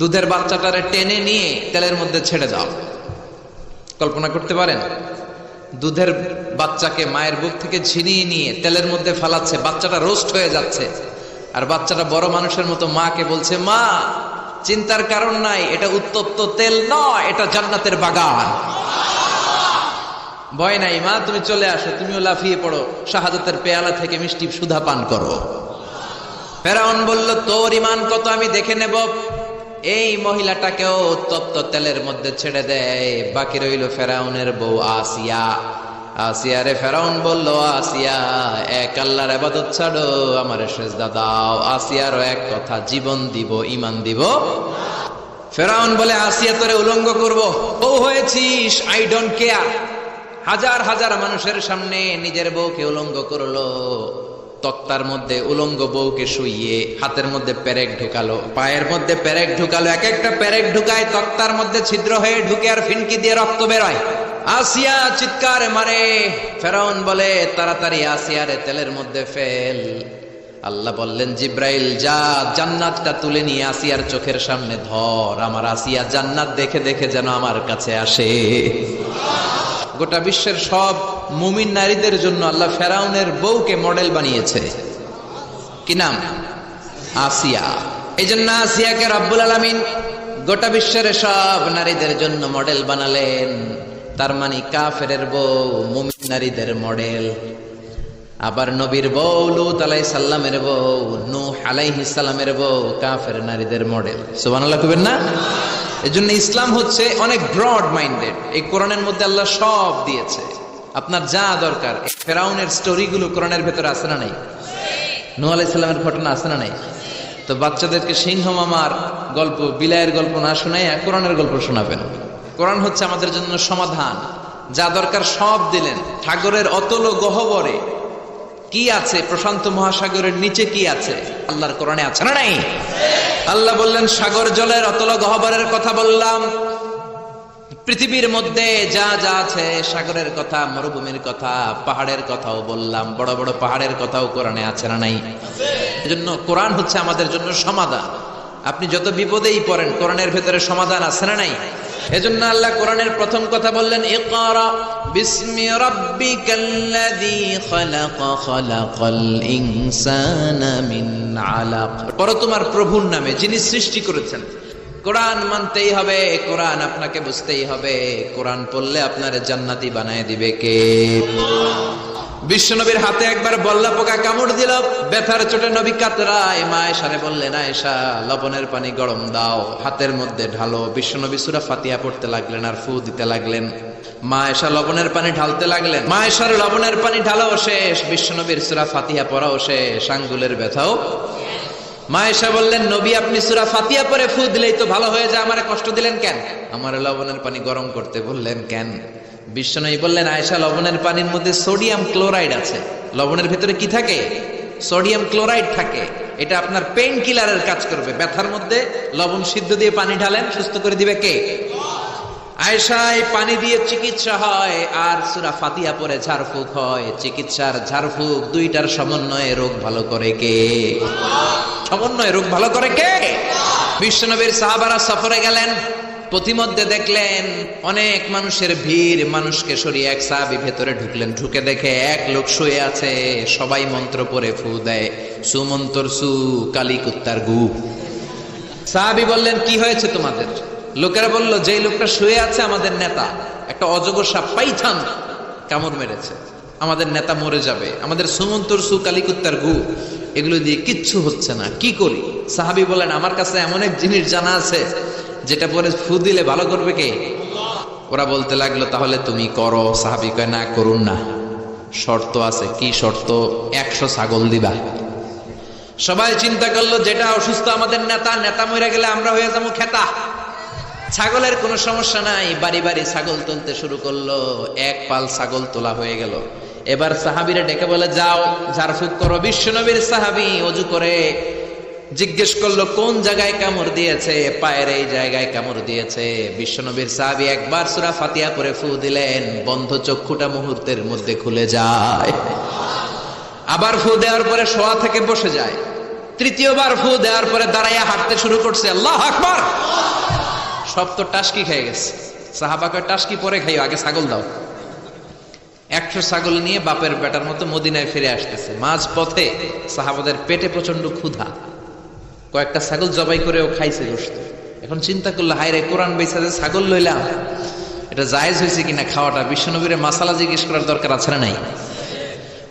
দুধের বাচ্চাটারে টেনে নিয়ে তেলের মধ্যে ছেড়ে দাও। কল্পনা করতে পারেন? দুধের বাচ্চাকে মায়ের বুক থেকে ছিনিয়ে নিয়ে তেলের মধ্যে ফেলাচ্ছে, বাচ্চাটা রোস্ট হয়ে যাচ্ছে, আর বাচ্চাটা বড় মানুষের মতো মাকে বলছে, মা চিন্তার কারণ নাই, এটা উত্তপ্ত তেল নয়, এটা জান্নাতের বাগান। ভয় নাই মা, তুমি চলে আসো, তুমিও লাফিয়ে পড়ো, শাহাদাতের পেয়ালা থেকে মিষ্টি সুধা পান করো। ফেরাউন বলল, তোর ইমান কত আমি দেখে নেব। এই মহিলাটাকেও উত্তপ্ত তেলের মধ্যে ছেড়ে দেয়। বাকি রইল ফেরাউনের বউ আসিয়া। আসিয়ারে ফেরাউন বলল, আসিয়া এক আল্লাহর ইবাদত ছাড়ো, আমারে সেজদা দাও। আসিয়ারও এক কথা, জীবন দিব ঈমান দিব। ফেরাউন বলে, আসিয়া তোরে উলঙ্গ করব, বউ হয়েছিস, আই ডোন্ট কেয়ার। হাজার হাজার মানুষের সামনে নিজের বউকে উলঙ্গ করলো। তক্তার মধ্যে উলঙ্গ বউকে শুইয়ে হাতের মধ্যে পেরেক ঢুকালো, পায়ের মধ্যে পেরেক ঢুকালো, এক একটা পেরেক ঢুকায় তক্তার মধ্যে ছিদ্র হয়ে ঢুকে আর ফিনকি দিয়ে রক্ত বেরোয়। আসিয়া চিৎকার মারে। ফেরাউন বলে, তাড়াতাড়ি আসিয়ারে তেলের মধ্যে ফেল। আল্লাহ বললেন, জিব্রাইল যা, জান্নাতটা তুলে নিয়ে আসিয়ার চোখের সামনে ধর। আমার আসিয়া জান্নাত দেখে দেখে যেন আমার কাছে আসে। গোটা বিশ্বের সব মুমিন নারীদের জন্য আল্লাহ ফেরাউনের বউকে মডেল বানিয়েছে। কি নাম? আসিয়া। এই জন্য আসিয়াকে রব্বুল আলামিন গোটা বিশ্বের সব নারীদের জন্য মডেল বানালেন। তার মানে কাফেরের বউ মুমিন নারীদের মডেল। আবার নবীর বউ লূত আলাইহিস সালামের বউ, নূহ আলাইহিস সালামের বউ কাফের নারীদের মডেল। সুবহানাল্লাহ কইবেন না? এজন্য ইসলাম হচ্ছে অনেক ব্রড মাইন্ডেড। এই কোরআনের মধ্যে আল্লাহ সব দিয়েছে, আপনার যা দরকার। ফেরাউনের স্টোরিগুলো কোরআনের ভেতরে আছে না নাই? নূহ আলাইহিস সালামের ঘটনা আছে না নাই? তো বাচ্চাদেরকে সিংহ মামার গল্প, বিলায়ের গল্প না শোনায় কোরআনের গল্প শোনাবেন। কোরআন হচ্ছে আমাদের জন্য সমাধান। যা দরকার সব দিলেন। সাগরের অতল গহ্বরে কি আছে, প্রশান্ত মহাসাগরের নিচে কি আছে, আল্লাহর কোরআনে আছে না নাই? আল্লাহ বললেন, সাগর জলের অতল গহ্বরের কথা বললাম, পৃথিবীর মধ্যে যা যা আছে, সাগরের কথা, মরুভূমির কথা, পাহাড়ের কথাও বললাম। বড় বড় পাহাড়ের কথাও কোরআনে আছে না নাই? এজন্য কোরআন হচ্ছে আমাদের জন্য সমাধান। আপনি যত বিপদেই পড়েন, কোরআনের ভেতরে সমাধান আছে না নাই? এজন্য আল্লাহ কোরআনের প্রথম কথা বললেন, ইকরা বিসমি রাব্বিকাল্লাযী খালাক, খালাকাল ইনসানা মিন আলাক। পড়ো তোমার প্রভুর নামে, যিনি সৃষ্টি করেছেন। কোরআন মানতেই হবে, কোরআন আপনাকে বুঝতেই হবে। কোরআন পড়লে আপনার জান্নাতি বানায় দিবে কে? বিশ্বনবীর হাতে একবার বল্লা পোকা কামড় দিল, ব্যথার চোটে নবী কাতরায়। মা আয়েশারে বললেন, আয়েশা লবণের পানি গরম দাও, হাতের মধ্যে ঢালো। বিশ্বনবী সূরা ফাতিহা পড়তে লাগলেন আর ফু দিতে লাগলেন। মা আয়েশা লবণের পানি ঢালতে লাগলেন। মা আয়েশার লবণের পানি ঢালাও শেষ, বিশ্বনবীর সূরা ফাতিহা পড়াও শেষ, আঙ্গুলের ব্যথাও। মা আয়েশা বললেন, নবী আপনি সূরা ফাতিহা পড়ে ফু দিলেই তো ভালো হয়ে যায়, আমারে কষ্ট দিলেন কেন? আমারে লবণের পানি গরম করতে বললেন কেন? বিশ্বনবী বললেন, আয়েশা লবণের পানির মধ্যে সোডিয়াম ক্লোরাইড আছে। লবণের ভিতরে কি থাকে? সোডিয়াম ক্লোরাইড থাকে। এটা আপনার পেইন কিলারের কাজ করবে। ব্যথার মধ্যে লবণ সিদ্ধ দিয়ে পানি ঢালেন, সুস্থ করে দিবে কে? আয়েশা, এই পানি দিয়ে চিকিৎসা হয় আর সূরা ফাতিহা পড়ে ঝাড়ফুঁক হয়। চিকিৎসার ঝাড়ফুঁক দুইটার সমন্বয়ে রোগ ভালো করে কে? সমন্বয়ে রোগ ভালো করে কে? বিশ্বনবীর সাহাবারা সফরে গেলেন, পথিমধ্যে দেখলেন অনেক মানুষের ভিড়। মানুষকে সরিয়ে এক সাহাবী ভেতরে ঢুকলেন। ঢুকে দেখে এক লোক শুয়ে আছে, সবাই মন্ত্র পড়ে ফু দেয়, সুমন্তর সু, কালী কুত্তার গু। সাহাবী বললেন, কি হয়েছে তোমাদের? লোকেরা বলল, যেই লোকটা শুয়ে আছে আমাদের নেতা, একটা অজগর সাপ পাইথান কামড় মেরেছে, আমাদের নেতা মরে যাবে, আমাদের সুমন্তর সু, কালী কুত্তার গু, এগুলো দিয়ে কিচ্ছু হচ্ছে না, কি করি? সাহাবী বলেন, আমার কাছে এমন এক জিনিস জানা আছে, যেটা পরে ফু দিলে ভালো করবে কে? ওরা বলতে লাগলো, তাহলে তুমি করো। সাহাবী কয়, না করুন না, শর্ত আছে। কি শর্ত? 100 ছাগল দিবা। সবাই চিন্তা করলো, যেটা অসুস্থ আমাদের নেতা, নেতা মরে গেলে আমরা হয়ে যাবো খেতা। ছাগলের কোনো সমস্যা নাই। বাড়ি বাড়ি ছাগল তুলতে শুরু করলো। এক পাল ছাগল তোলা হয়ে গেল। এবার সাহাবীরা ডেকে বলে, যাও ঝাড়ফুঁক করো। বিশ্বনবীর সাহাবী ওযু করে জিজ্ঞেস করলো, কোন জায়গায় কামড় দিয়েছে? পায়ের এই জায়গায় কামড় দিয়েছে। বিশ্বনবীর সাহাবী একবার সূরা ফাতিহা পড়ে ফু দিলেন, বন্ধ চক্ষুটা মুহূর্তের মধ্যে খুলে যায়। আবার ফু দেওয়ার পরে শোয়া থেকে বসে যায়। তৃতীয়বার ফু দেওয়ার পরে দাঁড়াইয়া হাঁটতে শুরু করছে, আল্লাহু আকবার। সব তো টাসকি খেয়ে গেছে। সাহাবা কয়, টাসকি পরে খাইও, আগে ছাগল দাও। 100 ছাগল নিয়ে বাপের বেটার মতো মদিনায় ফিরে আসতেছে। মাঝ পথে সাহাবাদের পেটে প্রচন্ড ক্ষুধা, কয়েকটা ছাগল জবাই করেও খাইছে গোশত। এখন চিন্তা করলো, হায় রে, কোরআন বেচা যে ছাগল লইলাম, এটা জায়েজ হয়েছে কিনা খাওয়াটা? বিশ্বনবীর মাসালা জিজ্ঞেস করার দরকার আছে না নাই?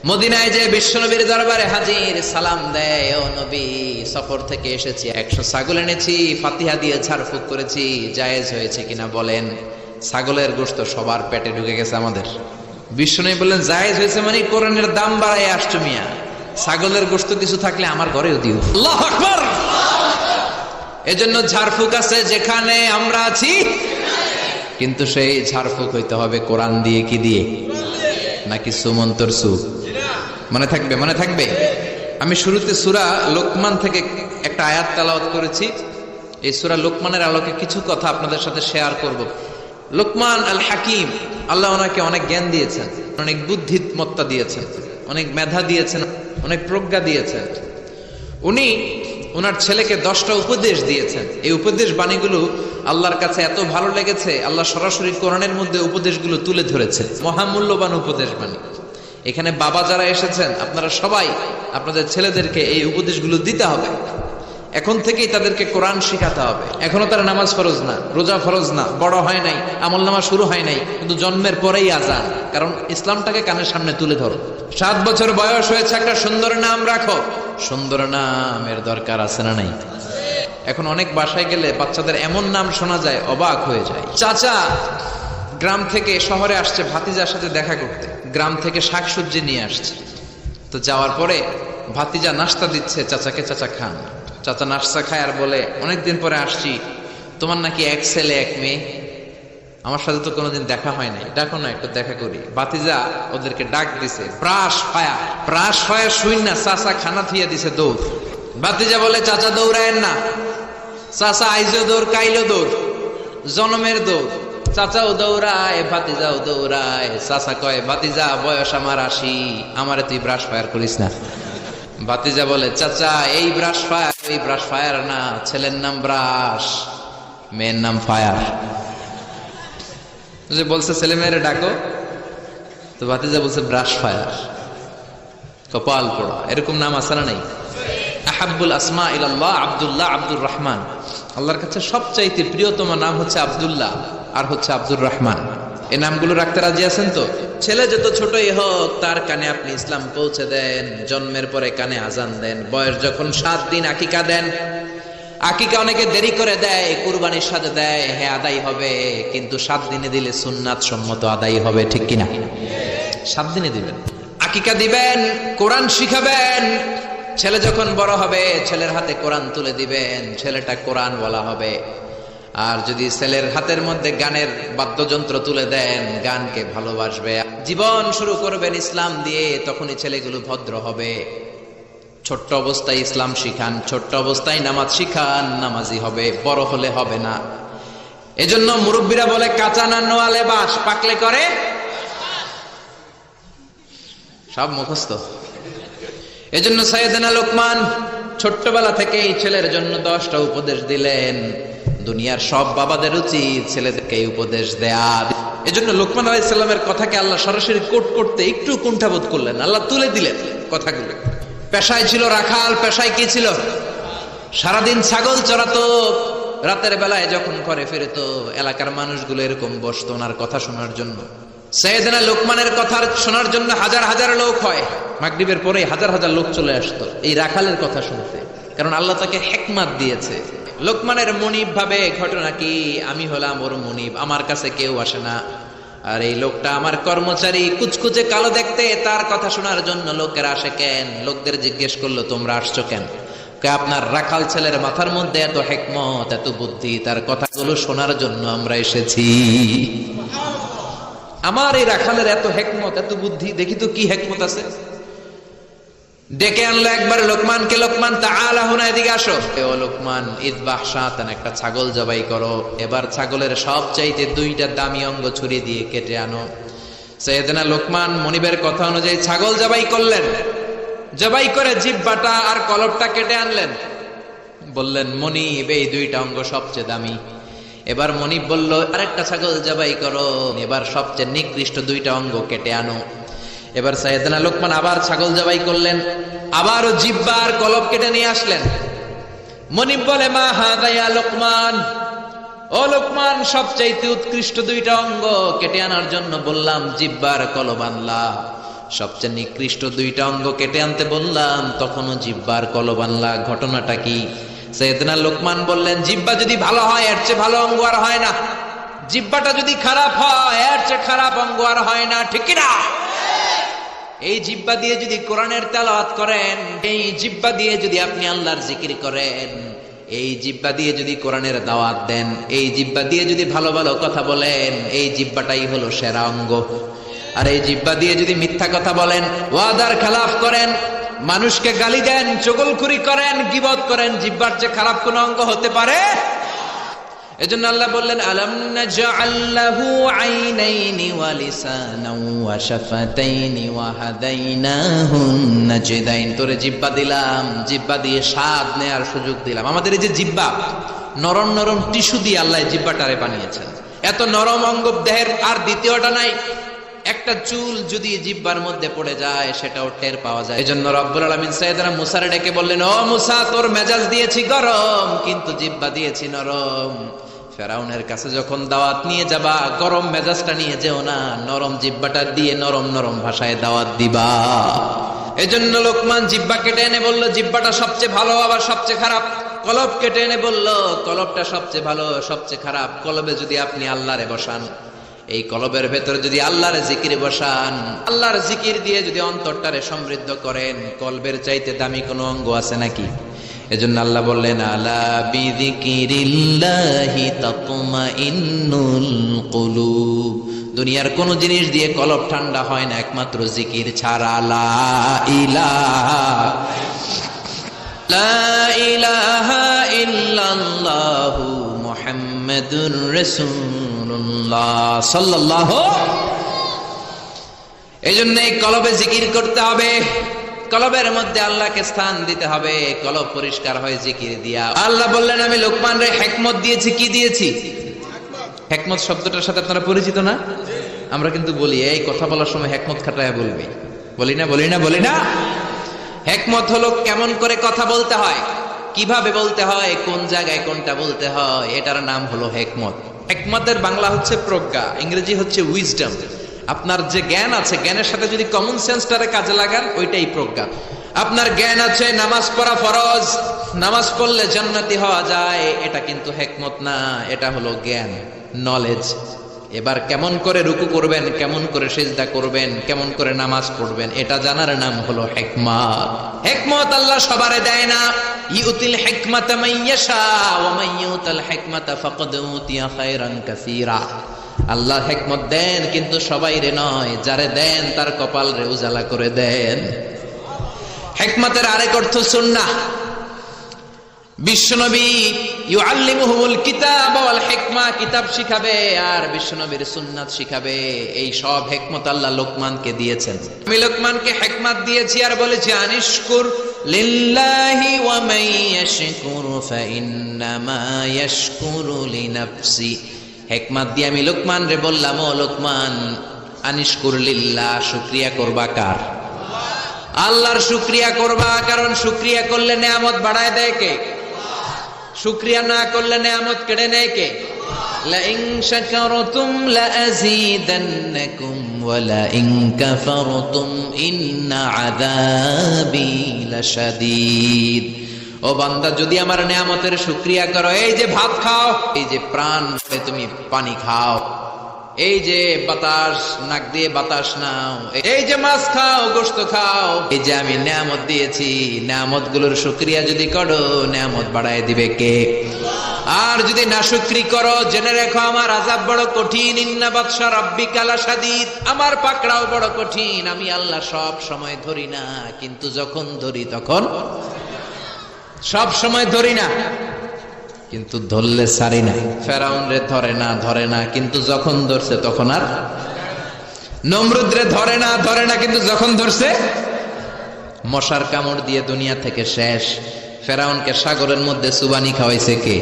মদিনায় যে বিশ্বনবীর দরবারে হাজির, সালাম দেয়, ও নবী, সফর থেকে এসেছি, 100 ছাগল এনেছি, ফাতিহা দিয়ে ঝাড়ফুঁক করেছি, জায়েজ হয়েছে কিনা বলেন। ছাগলের গোশত সবার পেটে ঢুকে গেছে আমাদের। বিশ্বনবী বললেন, জায়েজ হয়েছে মানে কোরআনের দাম বাড়ায় আসছো মিয়া, ছাগলের গোশত কিছু থাকলে আমার ঘরেও দিও। আল্লাহু আকবার। এজন্য ঝাড়ফুঁক আছে যেখানে আমরা আছি, কিন্তু সেই ঝাড়ফুঁক হইতে হবে কোরআন দিয়ে। কি দিয়ে? নাকি সুমন্তর সু? মনে থাকবে, মনে থাকবে। আমি শুরুতে সূরা লোকমান থেকে একটা আয়াত তেলাওয়াত করেছি। এই সূরা লোকমানের আলোকে কিছু কথা আপনাদের সাথে শেয়ার করব। লোকমান আল হাকিম, আল্লাহ ওনাকে অনেক জ্ঞান দিয়েছেন, অনেক বুদ্ধিমত্তা দিয়েছেন, অনেক মেধা দিয়েছেন, অনেক প্রজ্ঞা দিয়েছেন। উনি ওনার ছেলেকে 10টা উপদেশ দিয়েছেন। এই উপদেশ বাণীগুলো আল্লাহর কাছে এত ভালো লেগেছে, আল্লাহ সরাসরি কোরআনের মধ্যে উপদেশগুলো তুলে ধরেছে। মহামূল্যবান উপদেশ বাণী। এখানে বাবা যারা এসেছেন, আপনারা সবাই আপনাদের ছেলেদেরকে এই উপদেশগুলো দিতে হবে। এখন থেকেই তাদেরকে কোরআন শিখাতে হবে। এখনো তারা নামাজ ফরজ না, রোজা ফরজ না, বড় হয় নাই, আমল নামা শুরু হয় নাই, কিন্তু জন্মের পরেই আজান। কারণ ইসলামটাকে কানের সামনে তুলে ধরো। 7 বছর বয়স হয়েছে, একটা সুন্দর নাম রাখো। সুন্দর নামের দরকার আছে না নাই? এখন অনেক বাসায় গেলে বাচ্চাদের এমন নাম শোনা যায়, অবাক হয়ে যায়। চাচা গ্রাম থেকে শহরে আসছে ভাতিজার সাথে দেখা করতে, গ্রাম থেকে শাকসবজি নিয়ে আসছে। তো যাওয়ার পরে ভাতিজা নাস্তা দিচ্ছে চাচাকে, চাচা খান। চাচা নাস্তা খায় আর বলে, অনেকদিন পরে আসছি, তোমার নাকি 1 ছেলে 1 মেয়ে, আমার সাথে তো কোনোদিন দেখা হয় নাই, ডাকো না, একটু দেখা করি। ভাতিজা ওদেরকে ডাক দিছে, ব্রাশ ফায়ার। ব্রাশ ফায়ার শুই না, চাচা খানা থুইয়া দিছে দৌড়। ভাতিজা বলে, চাচা দৌড়ায়েন না, চাচা আইজো দৌড়, কাইলো দৌড়, জনমের দৌড়। চাচাও দৌড়ায়, ভাতিজাও দৌড়ায়। চাচা কয়, ভাতিজা বয়স আমার 80, আমারে তুই ব্রাশ ফায়ার করিস না। ভাতিজা বলে, চাচা এই ব্রাশ ফায়ার, এই ব্রাশ ফায়ার না, ছেলের নাম ব্রাশ, মেয়ের নাম ফায়ার। যে বলছে ছেলে মেয়েরে ডাকো, তো ভাতিজা বলছে ব্রাশ ফায়ার। কপাল পোড়া, এরকম নাম আছে না নাই? আহাব্বুল আসমা ইলাল্লাহ আব্দুল্লাহ, আব্দুর রহমান। আল্লাহর কাছে সবচাইতে প্রিয়তম নাম হচ্ছে আব্দুল্লাহ আর হচ্ছে আব্দুর রহমান। এই নামগুলো রাখতে রাজি আছেন তো? ছেলে যত ছোটই হোক, তার কানে আপনি ইসলাম পৌঁছে দেন, জন্মের পরে কানে আজান দেন, বয়স যখন 7 দিন আকিকা দেন। আকিকা অনেকে দেরি করে দেয়, কুরবানির সাথে দেয়, হ্যাঁ আদায় হবে, কিন্তু 7 দিনে দিলে সুন্নাত সম্মত আদায় হবে, ঠিক কিনা? 7 দিনে দিবেন, আকিকা দিবেন, কোরআন শিখাবেন। ছেলে যখন বড় হবে, ছেলের হাতে কোরআন তুলে দিবেন, ছেলেটা কোরআন বলা হবে। আর যদি ছেলের হাতের মধ্যে গানের বাদ্যযন্ত্র তুলে দেন, গানকে ভালোবাসবে, জীবন শুরু করবেন ইসলাম দিয়ে, তখনই ছেলেগুলো ভদ্র হবে। ছোট্ট অবস্থায় ইসলাম শিখান, ছোট্ট অবস্থায় নামাজ শিখান, নামাজি হবে, বড় হলে হবে না। এজন্য মুরব্বীরা বলে, কাঁচা না নোয়ালে বাস, পাকলে করে সব মুখস্থ। এজন্য সাইয়েদনা লোকমান ছোট্টবেলা থেকেই ছেলের জন্য 10টা উপদেশ দিলেন। দুনিয়ার সব বাবাদের উচিত ছেলেদেরকে এই উপদেশ দেয়া। এজন্য লোকমান আলাইহিস সালামের কথাকে আল্লাহ সরাসরি কোট করতে একটু কুণ্ঠাবোধ করলেন, আল্লাহ তুলে দিলেন কথাগুলো। পেশায় ছিল রাখাল, পেশায় কি ছিল? সারাদিন ছাগল চড়াতো, রাতের বেলায় যখন ঘরে ফিরতো, এলাকার মানুষগুলো এরকম বসতো ওনার কথা শোনার জন্য। সাইয়েদনা লোকমানের কথা শোনার জন্য হাজার হাজার লোক হয়, মাগরিবের পরে হাজার হাজার লোক চলে আসতো এই রাখালের কথা শুনতে, কারণ আল্লাহ তাকে হিকমত দিয়েছে। লোকমানের মনিব ভাবে, ঘটনা কি, আমি হলাম ওর মনিব, আমার কাছে কেউ আসে না, আর এই লোকটা আমার কর্মচারী, কুচকুচে কালো দেখতে, তার কথা শোনার জন্য লোকেরা আসে কেন? লোকদের জিজ্ঞেস করলো, তোমরা আসছো কেন? আপনার রাখাল ছেলের মাথার মধ্যে এত হিকমত, এত বুদ্ধি, তার কথাগুলো শোনার জন্য আমরা এসেছি। আমার এই রাখালের এত হিকমত, এত বুদ্ধি, দেখি তো কি হিকমত আছে। ডেকে আনলো একবার লোকমানকে, লোকমান তাআলা হুনা, এদিকে আসো। ও লোকমান, ইযবাহ শাতান, একটা ছাগল জবাই করো। এবার ছাগলের সবচাইতে 2টা দামি অঙ্গ ছুরি দিয়ে কেটে আনো। সাইয়েদনা লোকমান মনিবের কথা অনুযায়ী ছাগল জবাই করলেন। জবাই করে জিহ্বাটা আর কলবটা কেটে আনলেন। বললেন, মনিব, এই দুইটা অঙ্গ সবচেয়ে দামি। এবার মনিব বলল, আরেকটা ছাগল জবাই করো, এবার সবচেয়ে নিকৃষ্ট দুইটা অঙ্গ কেটে আনো। এবার সাইয়েদনা লোকমান আবার ছাগল জবাই করলেন, আবারও জিহ্বা আর কলব কেটে নিয়ে আসলেন। মনিব বলে, মা হাদা ইয়া লোকমান, ও লোকমান, সবচাইতে উৎকৃষ্ট দুইটা অঙ্গ কেটে আনার জন্য বললাম, জিহ্বা আর কলব আনলা, সবচেয়ে নিকৃষ্ট দুইটা অঙ্গ কেটে আনতে বললাম, তখনও জিহ্বা আর কলব আনলা, ঘটনাটা কি? সাইয়েদনা লোকমান বললেন, জিহ্বা যদি ভালো হয় এর চেয়ে ভালো অঙ্গ আর হয় না, জিহ্বাটা যদি খারাপ হয় এর চেয়ে খারাপ অঙ্গ আর হয় না, ঠিক কি না? এই জিহ্বা দিয়ে যদি কোরআনের তেলাওয়াত করেন, এই জিহ্বা দিয়ে যদি আপনি আল্লাহর জিকির করেন, এই জিহ্বা দিয়ে যদি কোরআনের দাওয়াত দেন, এই জিহ্বা দিয়ে যদি ভালো ভালো কথা বলেন, এই জিহ্বাটাই হলো সেরা অঙ্গ। আর এই জিহ্বা দিয়ে যদি মিথ্যা কথা বলেন, ওয়াদার খেলাফ করেন, মানুষকে গালি দেন, চগলখুরি করেন, গীবত করেন, জিহ্বার চেয়ে খারাপ কোন অঙ্গ হতে পারে? এজন্য আল্লাহ বললেন, আলাম নাজআল লাহু আইনাইনি ওয়া লিসানান ওয়া শাফাতাইনি ওয়া হাদাইনাহু নাজদাইন। তোরে জিহ্বা দিলাম, জিহ্বা দিয়ে স্বাদ নেয়ার সুযোগ দিলাম। আমাদের এই যে জিহ্বা, নরম নরম টিস্যু দিয়ে আল্লাহ জিহ্বাটারে বানিয়েছেন। এত নরম অঙ্গ দেহের আর দ্বিতীয়টা নাই। একটা চুল যদি জিহ্বার মধ্যে পড়ে যায় সেটাও টের পাওয়া যায়। এজন্য রব্বুল আলামিন সাইয়েদনা মুসারে ডেকে বললেন, ও মুসা, তোর মেজাজ দিয়েছি গরম, কিন্তু জিহ্বা দিয়েছি নরম। ফেরাউনের কাছে যখন দাওয়াত নিয়ে যাবা, গরম মেজাজটা নিয়ে যেও না, নরম জিহ্বাটা দিয়ে নরম নরম ভাষায় দাওয়াত দিবা। এজন্য লোকমান জিহ্বা কেটে এনে বলল, জিহ্বাটা সবচেয়ে ভালো আবার সবচেয়ে খারাপ। কলব কেটে এনে বলল, কলবটা সবচেয়ে ভালো সবচেয়ে খারাপ। কলবে যদি আপনি আল্লাহরে বসান, এই কলবের ভেতরে যদি আল্লাহর জিকির বসান, আল্লাহর জিকির দিয়ে যদি অন্তরটারে সমৃদ্ধ করেন, কলবের চাইতে দামি কোনো অঙ্গ আছে নাকি? এজন্য আল্লাহ বললেন, আলা বিযিকিরিল্লাহি তাতমাইন্নুল কুলুব। দুনিয়ার কোন জিনিস দিয়ে কলব ঠান্ডা হয় না একমাত্র জিকির ছাড়া। লা ইলাহা ইল্লাল্লাহু মুহাম্মাদুর রাসূলুল্লাহ সাল্লাল্লাহু। এজন্য এই কলবে জিকির করতে হবে, কলবের মধ্যে আল্লাহকে স্থান দিতে হবে। কলব পরিষ্কার হয় জিকির দিয়া। আল্লাহ বললেন, আমি লোকমান রে হিকমত দিয়েছি। কি দিয়েছি? হিকমত শব্দটার সাথে আপনারা পরিচিত না? আমরা কিন্তু বলি, এই কথা বলার সময় হিকমত খাটায় বলবি, বলি না? বলি না? বলি না? হিকমত হলো কেমন করে কথা বলতে হয়, কিভাবে বলতে হয়, কোন জায়গায় কোনটা বলতে হয়, এটার নাম হলো হিকমত। হিকমতের বাংলা হচ্ছে প্রজ্ঞা, ইংরেজি হচ্ছে উইজডম। আপনার যে জ্ঞান আছে, জ্ঞানের সাথে যদি কমন সেন্সটারে কাজে লাগান, ওইটাই প্রজ্ঞা। আপনার জ্ঞান আছে নামাজ পড়া ফরজ, নামাজ পড়লে জান্নাতি হওয়া যায়, এটা কিন্তু হিকমত না, এটা হলো জ্ঞান, নলেজ। এবার কেমন করে রুকু করবেন, কেমন করে সিজদা করবেন, কেমন করে নামাজ পড়বেন, এটা জানার নাম হলো হিকমত। হিকমত আল্লাহ সবারে দেয় না। ইউতিল হিকমাতা মান ইয়াশা ওয়া মান ইউতাল হিকমাতা ফাকাদ উতিয়া খায়রান কাসীরা। আল্লাহ হিকমত দেন, কিন্তু সবাইরে নয়, যারে দেন তার কপাল রে উজালা করে দেন। হিকমতের আরেক অর্থ সুন্নাহ। বিশ্বনবী ইউআল্লিমুহুমুল কিতাব ওয়াল হিকমা, কিতাব শিখাবে আর বিশ্বনবীর সুন্নাত শিখাবে। এই সব হিকমত আল্লাহ লোকমানকে দিয়েছেন। আমি লোকমানকে হিকমত দিয়েছি আর বলেছি, আনিশকুর লিল্লাহি ওয়া মান ইয়াশকুরু ফাইন্নামা ইয়াশকুরু লিনাফসি। হিকমত দিয়ে আমি লোকমান রে বললাম, ও লোকমান, আনিশকুর লিল্লাহ, শুকরিয়া করবা কার? আল্লাহর শুকরিয়া করবা, কারণ শুকরিয়া করলে নেয়ামত বাড়ায় দেয় কে? শুকরিয়া না করলে নেয়ামত কেড়ে নেয় কে? লা ইন শাকারতুম লা আযীদান্নাকুম ওয়া লা ইন কাফারতুম ইন্না আযাবি লাশাদীদ। ও বান্দা, যদি আমার নেয়ামতের শুকরিয়া করো, এই যে ভাত খাও, এই যে প্রাণ তুমি পানি খাও, এই যে বাতাস নাক দিয়ে বাতাস নাও, এই যে মাছ খাও, গোশত খাও, এই যে আমি নেয়ামত দিয়েছি, নেয়ামত গুলোর শুকরিয়া যদি করো, নেয়ামত বাড়ায় দিবে কে? আর যদি নাশুকরি করো, জেনে রেখো আমার আযাব বড় কঠিন। ইন্না বাতশা রাব্বিকা লাশাদীদ, আমার পাকড়াও বড় কঠিন। আমি আল্লাহ সব সময় ধরি না, কিন্তু যখন ধরি তখন, সব সময় ধরি না কিন্তু ধরলে ছাড়ি না। ফেরাউন রে ধরে না কিন্তু যখন ধরছে তখন আর, নমরুদ রে ধরে না কিন্তু যখন ধরছে, মশার কামড় দিয়ে দুনিয়া থেকে শেষ। ফেরাউনকে সাগরের মধ্যে সুবানি খাওয়াইছে কে?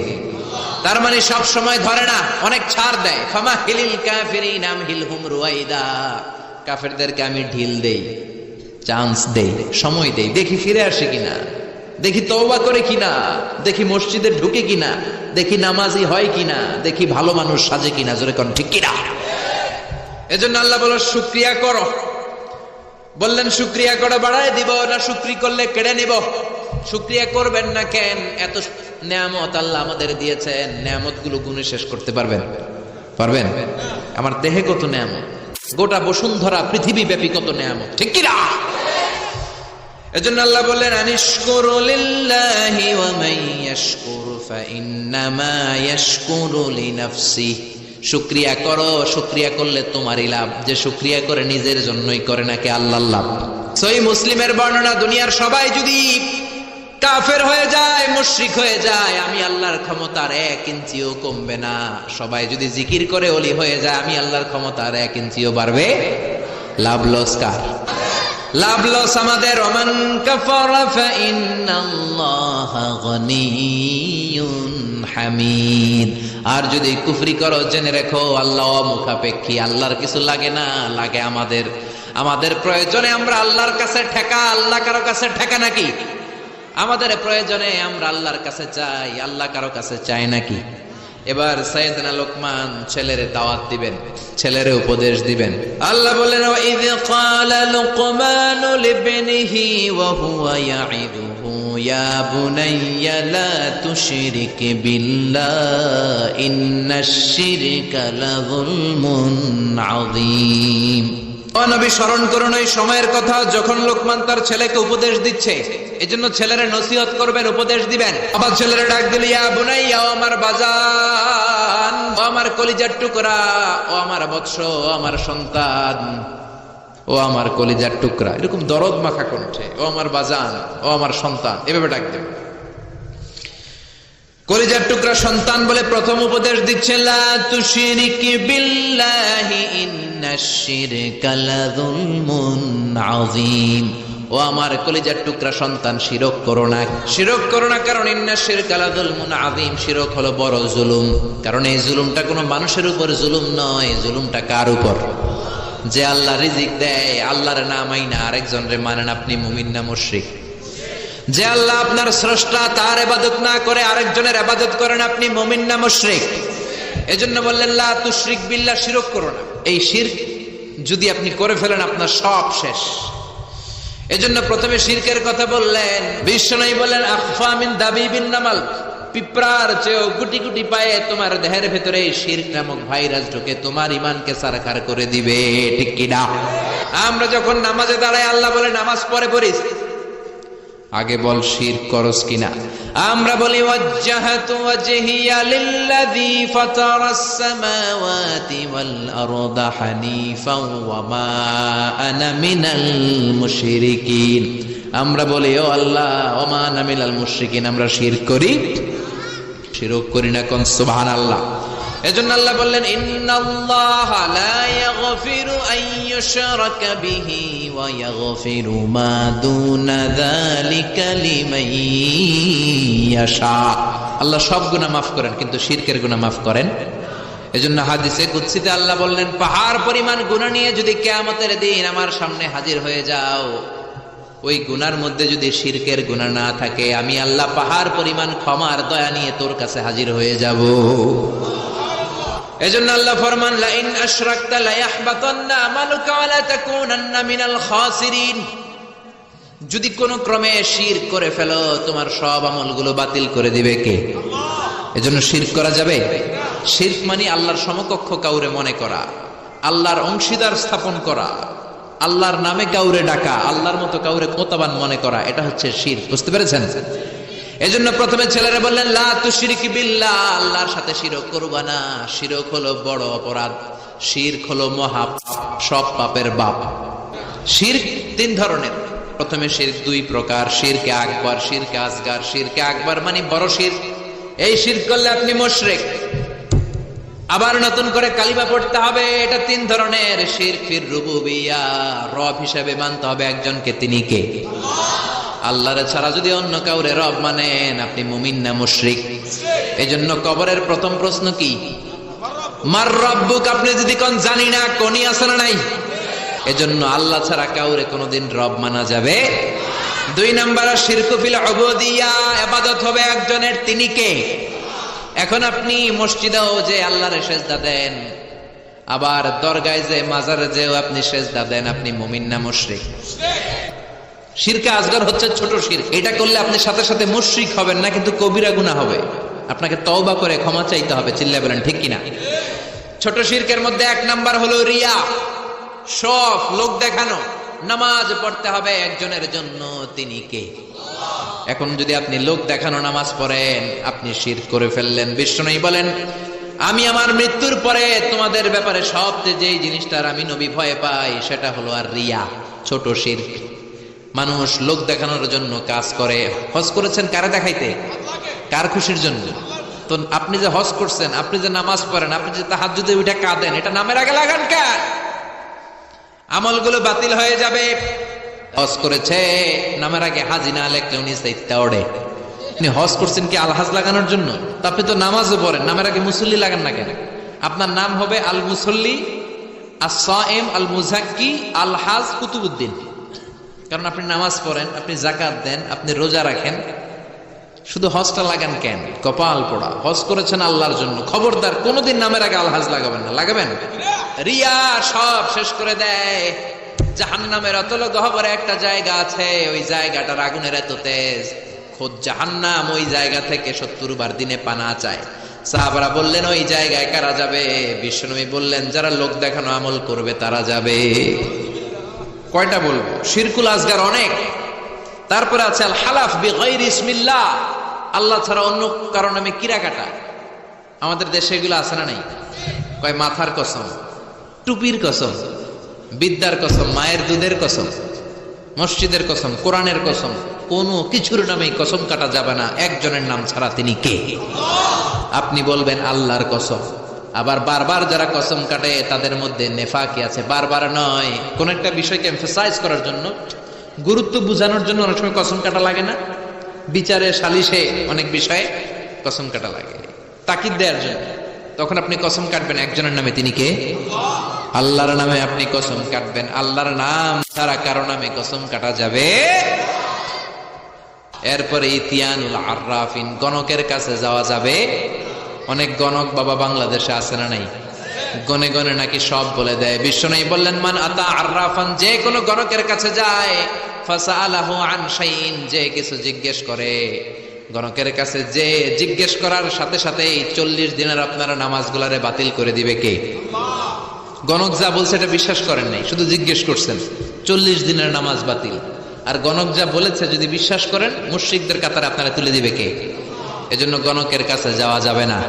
তার মানে সব সময় ধরে না, অনেক ছাড় দেয়। ফামাহিলিল কাফিরিন আমহিলহুম রুয়াইদা, কাফেরদেরকে আমি ঢিল দেই, চান্স দেই, সময় দেই, দেখি ফিরে আসে কিনা, দেখি তওবা করে কিনা, দেখি মসজিদে ঢুকে কিনা, দেখি নামাজি হয় কিনা, দেখি ভালো মানুষ সাজে কিনা। জোরে কোন ঠিক কিনা? এজন্য আল্লাহ বলল শুকরিয়া করো। বললেন শুকরিয়া করে বাড়ায় দিব না শুকরি করলে কেড়ে নিব? শুকরিয়া করবেন না কেন? এত নেয়ামত আল্লাহ আমাদের দিয়েছেন, নেয়ামত গুলো গুণে শেষ করতে পারবেন? পারবেন? আমার দেহে কত নেয়ামত, গোটা বসুন্ধরা পৃথিবী ব্যাপী কত নেয়ামত, ঠিক কি না? এজন্য আল্লাহ বললেন আনিশকুরু লিল্লাহি ওয়া মান ইয়াশকুরু ফাইন্নামা ইয়াশকুরু লিনাফসি। শুকরিয়া করো, শুকরিয়া করলে তোমারই লাভ। যে শুকরিয়া করে নিজের জন্যই করে নাকি আল্লাহর লাভ? সহিহ মুসলিমের বর্ণনা, দুনিয়ার সবাই যদি কাফের হয়ে যায়, মুশরিক হয়ে যায়, আমি আল্লাহর ক্ষমতার 1 ইঞ্চিও কমবে না। সবাই যদি জিকির করে ওলি হয়ে যায়, আমি আল্লাহর ক্ষমতার 1 ইঞ্চিও বাড়বে। লাভ লস কার? লাভ লস আমাদের। ওমান কাফারা ফাইন্নাল্লাহা গনিয়্যুন হামিদ। আর যদি কুফরি করো, জেনে রেখো আল্লাহ মুখাপেক্ষী, আল্লাহর কিছু লাগে না, লাগে আমাদের। আমাদের প্রয়োজনে আমরা আল্লাহর কাছে ঠেকা, আল্লাহ কারো কাছে ঠেকা নাকি? আমাদের প্রয়োজনে আমরা আল্লাহর কাছে চাই, আল্লাহ কারো কাছে চাই নাকি? এবার সাইয়েদনা লোকমান ছেলেরে দাওয়াত দিবেন, ছেলেরে উপদেশ দিবেন। আল্লাহ বলেন ওয়াইয ক্বালা লুকমানু লিবনিহি ওয়া হুয়া ইয়াইদুহু ইয়া বুনাইয়া লা তুশরিক বিল্লাহ ইন্নাশ শিরকা লাযুলমুন আযীম। ও নবী, স্মরণ করুন ওই সময়ের কথা যখন লোকমান তার ছেলেকে উপদেশ দিচ্ছে। এজন্য ছেলেরে নসিহত করবেন, উপদেশ দিবেন। আবার ছেলেরে ডাক দিল ইয়া বুনাইয়া, ও আমার বাজান, ও আমার কলিজার টুকরা, ও আমার বৎস, ও আমার সন্তান, ও আমার কলিজার টুকরা, এরকম দরদ মাখা কণ্ঠে, ও আমার বাজান, ও আমার সন্তান, এভাবে ডাক দেবেন। কলিজার টুকরা সন্তান বলে প্রথম উপদেশ দিচ্ছেন লা তুশরিক বিল্লাহি ইন্নাশ শিরকা লাযুলমুন আযীম। ও আমার কলিজার টুকরা সন্তান, শিরক করো না, শিরক করো না। কারণ ইন্নাশ শিরকা লাযুলমুন আযীম, শিরক হলো বড় জুলুম। কারণ এই জুলুমটা কোনো মানুষের উপর জুলুম নয়, জুলুমটা কার উপর? যে আল্লাহ রিজিক দেয়, আল্লাহর না মাইনা আরেকজনরে মানেন, আপনি মুমিন না মুশরিক? যে আল্লাহ আপনার স্রষ্টা, তার ইবাদত না করে আরেকজনের ইবাদত করেন, আপনি মুমিন না মুশরিক? এজন্য বললেন লা তুশরিক বিল্লাহ, শিরক করো না। এই শিরক যদি আপনি করে ফেলেন, আপনার সব শেষ। এজন্য প্রথমে শিরকের কথা বললেন। বিশ্বনবী বললেন আখফা মিন দাবিবিন নামাল, পিঁপড়ার চেয়েও গুটি গুটি পায়ে তোমার দেহের ভেতরে এই শিরক নামক ভাইরাস ঢুকে তোমার ঈমানকে সারখার করে দিবে, ঠিক কি না? আমরা যখন নামাজে দাঁড়াই, আল্লাহ বলে নামাজ পড়ে পড়িস, আগে বল শিরক করস কিনা। আমরা বলি ওয়াজ্জাহাতু ওয়াজহিয়া লিল্লাযী ফাতারাস সামাওয়াতি ওয়াল আরদা হানিফাও ওয়া মা আনা মিনাল মুশরিকিন। আমরা বলি ও আল্লাহ, ওয়া মা আনা মিনাল মুশরিকিন, আমরা শিরক করি? শিরক করি না, কোন সুবহানাল্লাহ। এজন্য আল্লাহ বললেন ইন্নাল্লাহা লা ইয়াগফিরু আন ইউশরাকা বিহি ওয়া ইয়াগফিরু মা দুনা যালিকা লিমান ইয়াশা। আল্লাহ সব গুনাহ মাফ করেন, কিন্তু শিরকের গুনাহ মাফ করেন। এজন্য হাদিসে কুদসিতে আল্লাহ বললেন পাহাড় পরিমাণ গুনাহ নিয়ে যদি কিয়ামতের দিন আমার সামনে হাজির হয়ে যাও, ওই গুনার মধ্যে যদি শিরকের গুনাহ না থাকে, আমি আল্লাহ পাহাড় পরিমাণ ক্ষমার দয়া নিয়ে তোর কাছে হাজির হয়ে যাব। এজন্য আল্লাহ ফরমান লা ইন আশরাকতা লা ইয়াহবাতান্না আমালুকা ওয়া লা তাকুনান্না মিনাল খাসিরিন। যদি কোনো ক্রমে শিরক করে ফেলো, তোমার সব আমলগুলো বাতিল করে দিবে কে? আল্লাহ। এজন্য শিরক করা যাবে? শিরক মানে আল্লাহর সমকক্ষ কাউরে মনে করা, আল্লাহর অংশীদার স্থাপন করা, আল্লাহর নামে কাউরে ডাকা, আল্লাহর মতো কাউরে ক্ষমতাবান মনে করা, এটা হচ্ছে শিরক। বুঝতে পেরেছেন? এজন্য প্রথমে ছেলেরা বললেন লা তুশরিক বিল্লাহ, আল্লাহর সাথে শিরক করবা না। শিরক হলো বড় অপরাধ, শিরক হলো মহা পাপ, সব পাপের বাপ। শিরক 3 ধরনের। প্রথমে শিরক 2 প্রকার, শিরকে আকবার, শিরকে আসগার। শিরকে আকবার মানে বড় শিরক, এই শিরক করলে আপনি মুশরিক। আবার নতুন করে কালিমা পড়তে হবে। এটা 3 ধরনের শিরক ফির রুবুবিয়্যা। রব হিসেবে মানতে হবে একজনকে, তিনি কে? আল্লাহর ছাড়া যদি অন্য কাউরে রব মানেন, আপনি মুমিন না মুশরিক? এজন্য কবরের প্রথম প্রশ্ন কি? মার রব্বুক। আপনি যদি কোন জানি না, কোনই আছে না নাই? এজন্য আল্লাহ ছাড়া কাউরে কোনোদিন রব মানা যাবে। 2 নাম্বার শিরকু ফিল উবুদিয়্যা। ইবাদত হবে একজনের, তিনি কে? এখন আপনি মসজিদেও যে আল্লাহর সেজদা দেন, আবার দরগায় যে মাজারে যেও আপনি সেজদা দেন, আপনি মুমিন না মুশরিক? শিরকে আসগর হচ্ছে ছোট শিরক। এটা করলে আপনি সাথে সাথে মুশরিক হবেন না, কিন্তু কবিরা গুনাহ হবে। আপনাকে তওবা করে ক্ষমা চাইতে হবে। চিল্লায়ে বলেন ঠিক কিনা? ছোট শিরকের মধ্যে 1 নাম্বার হলো রিয়া, সব লোক দেখানো। নামাজ পড়তে হবে একজনের জন্য, তিনি কে? এখন যদি আপনি লোক দেখানো নামাজ পড়েন, আপনি শিরক করে ফেললেন। বিষ্ণু বলেন, আমি আমার মৃত্যুর পরে তোমাদের ব্যাপারে সবচেয়ে যেই জিনিসটার আমি নবী ভয় পাই, সেটা হলো আর রিয়া, ছোট শিরক। মানুষ লোক দেখানোর জন্য কাজ করে। হজ করেছেন কারে দেখাইতে? কার খুশির জন্য? তো আপনি যে হজ করছেন, আপনি যে নামাজ পড়েন, আপনি যে তাহাজ্জুদে উঠে কাঁদেন, এটা নামের আগে লাগান কেন? আমলগুলো বাতিল হয়ে যাবে। হজ করেছে, নামের আগে হাজি না লেখলে উনি সাইতে ওড়ে। আপনি হজ করছেন কি আলহাজ লাগানোর জন্য? তা আপনি তো নামাজও পড়েন, নামের আগে মুসল্লি লাগান না কেন? আপনার নাম হবে আল মুসল্লি, আস-সাইম, আল মুজাক্কি, আলহাজ কুতুবউদ্দিন। কারণ আপনি নামাজ পড়েন, আপনি যাকাত দেন, আপনি রোজা রাখেন। শুধু হজটা লাগান কেন? কপাল পোড়া। হজ করেছেন আল্লাহর জন্য, খবরদার কোনোদিন নামের আগে আলহাজ লাগাবেন না। লাগাবেন? রিয়া সব শেষ করে দেয়। জাহান্নামের অতল গহ্বরে একটা জায়গা আছে, ওই জায়গাটার আগুনের এত তেজ, খোদ জাহান্নাম ওই জায়গা থেকে 70 বার দিনে পানা চায়। সাহাবারা বললেন, ওই জায়গায় কারা যাবে? বিশ্বনবী বললেন, যারা লোক দেখানো আমল করবে তারা যাবে। কয়টা বলবো? শিরকুল আসগার অনেক। তারপরে আছে আল হালাফ বিগাইরি ইসমিল্লাহ, আল্লাহ ছাড়া অন্য কারো নামে কিরা কাটা। আমাদের দেশে এগুলো আছে না নাই? কয় মাথার কসম, টুপির কসম, বিদ্যার কসম, মায়ের দুধের কসম, মসজিদের কসম, কোরআনের কসম, কোনো কিছুর নামে কসম কাটা যাবে না একজনের নাম ছাড়া। তিনি কে? আপনি বলবেন আল্লাহর কসম। আবার বারবার যারা কসম কাটে তাদের মধ্যে নেফাকি আছে। বারবার নয়, কোন একটা বিষয়কে এমফাসাইজ করার জন্য, গুরুত্ব বোঝানোর জন্য অনেক সময় কসম কাটা লাগে না? বিচারে সালিশে অনেক বিষয়ে কসম কাটা লাগে, তাকিদ দেওয়ার জন্য। তখন আপনি কসম কাটবেন একজনের নামে, তিনি কে? আল্লাহর নামে আপনি কসম কাটবেন। আল্লাহর নাম ছাড়া কারো নামে কসম কাটা যাবে। এরপরে ইতিয়ানুল আররাফিন, গণকের কাছে যাওয়া যাবে। অনেক গণক বাবা বাংলাদেশে আছে না নাই? গনে গনে নাকি সব বলে দেয়। বিশ্বনবী বললেন, মান আতা আররাফান, যে কোনো গণকের কাছে যায়, ফাসাআলাহু আন শাইইন, যে কিছু জিজ্ঞেস করে, গণকের কাছে যে জিজ্ঞেস করার সাথে সাথেই 40 দিনের আপনারা নামাজগুলারে বাতিল করে দিবে কে? গণক যা বলছে এটা বিশ্বাস করেন নাই, শুধু জিজ্ঞেস করছেন, 40 দিনের নামাজ বাতিল। আর গণক যা বলেছে যদি বিশ্বাস করেন, মুশরিকদের কাতারে আপনারা তুলে দিবে কে? এজন্য গণকের কাছে যাওয়া যাবে না।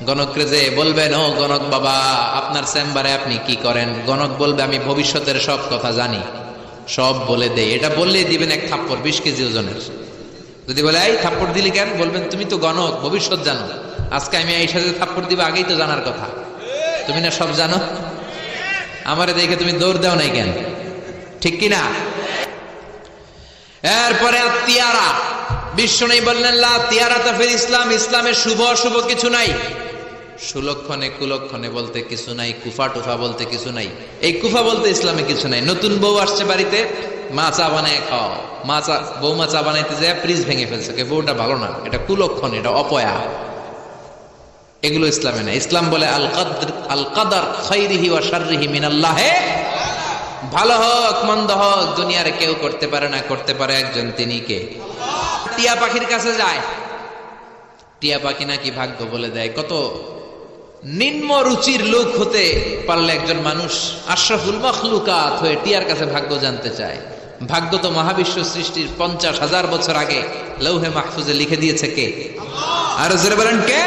গণকরে যে বলবেন, ও গণক বাবা, আপনার চেম্বারে আপনি কি করেন? গণক বলবে, আমি ভবিষ্যতের সব কথা জানি, সব বলে দেই। এটা বললেই দিবেন এক থাপ্পড় 20 কেজি ওজনের। যদি বলে, এই থাপ্পড় দিলি কেন? বলবেন, তুমি তো গণক, ভবিষ্যৎ জানো। আজকে আমি এই সাথে থাপ্পড় দিবা, আগেই তো জানার কথা। তুমি না সব জানো, আমারে দেখে তুমি দৌড় দাও নাই কেন? ঠিক কিনা? এরপরে আত্মীয়ারা, বিশ্বনবী বললেন, লা তিয়ারাতা ফিল ইসলাম, ইসলামের শুভ অশুভ কিছু নাই। সুলক্ষণে কুলক্ষণে বলতে কিছু নাই, কুফা টুফা বলতে কিছু নাই। এই কুফা বলতে ইসলামে কিছু নাই। নতুন বউ আসছে বাড়িতে, মা চা বানায় খাও, বৌমা চা বানাইতে যায় ফ্রিজ ভেঙে ফেলছে, বউটা ভালো না, এটা কুলক্ষণ, এটা অপয়া। এগুলো ইসলামে নাই। ইসলাম বলে আল কাদার খাইরিহি ওয়া শাররিহি মিনাল্লাহ, ভালো হোক মন্দ হোক দুনিয়ার কেউ করতে পারে না, করতে পারে একজন, তিনি কে? টিয়া পাখির কাছে যায়, টিয়া পাখি নাকি ভাগ্য বলে দেয়। কত নিম্ন রুচির লোক হতে পারলে একজন মানুষ আশরাফুল মাখলুকাত হয়ে টিয়ার কাছে ভাগ্য জানতে চায়। ভাগ্য তো মহাবিশ্ব সৃষ্টির 50,000 বছর আগে লৌহে মাহফুজে লিখে দিয়েছে কে? আর জোরে বলেন কে?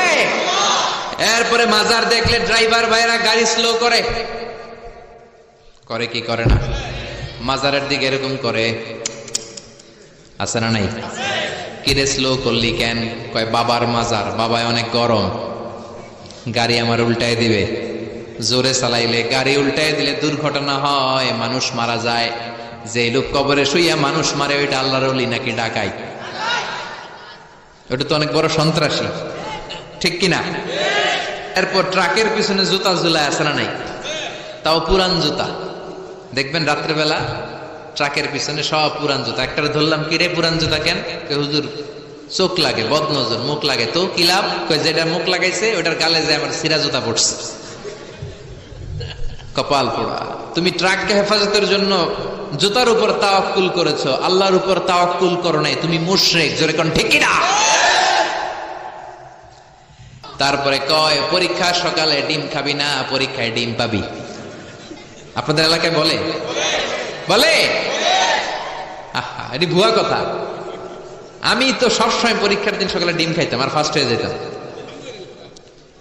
এরপরে মাজার দেখলে ড্রাইভার ভাইরা গাড়ি স্লো করে, করে কি করে না? মাজারের দিকে এরকম করে, আছে না নাই? কিরে স্লো করলি কেন? কয় বাবার মাজার, বাবায় অনেক গরম। গাড়ি আমার উল্টায় দিবে। জোরে চালাইলে গাড়ি উল্টায় দিলে দুর্ঘটনা হয়, মানুষ মারা যায়। যে লোক কবরে শুইয়া মানুষ মারে ওইটা আল্লাহর ওলি নাকি ডাকাই? ওটা তো অনেক বড় সন্ত্রাসী, ঠিক কিনা? এরপর ট্রাকের পিছনে জুতা ঝুলায় আছে না নাই? তাও পুরান জুতা। দেখবেন রাত্রেবেলা ট্রাকের পিছনে সব পুরান জুতা। একটা ধরলাম, কি রে পুরান জুতা কেন? হুজুর চোখ লাগে, বদনজর, মুখ লাগে। তো কি লাভ? যেটা মুখ লাগাইছে ওটার গালে যে আমার সিরা জুতা পড়ছে। কপাল পোড়া। তুমি ট্রাককে হেফাজতের জন্য জুতার উপর তাওয়াক্কুল করেছো, আল্লাহর উপর তাওয়াক্কুল করো নাই, তুমি মুশরিক। জোরে কোন ঠিক কিনা? তারপরে কয় পরীক্ষা সকালে ডিম খাবি না, পরীক্ষায় ডিম পাবি। আপনাদের এলাকায় বলে বলে এটি ভুয়া কথা। আমি তো সবসময় পরীক্ষার দিন সকালে ডিম খাইতাম আর ফার্স্ট হয়ে যেতাম।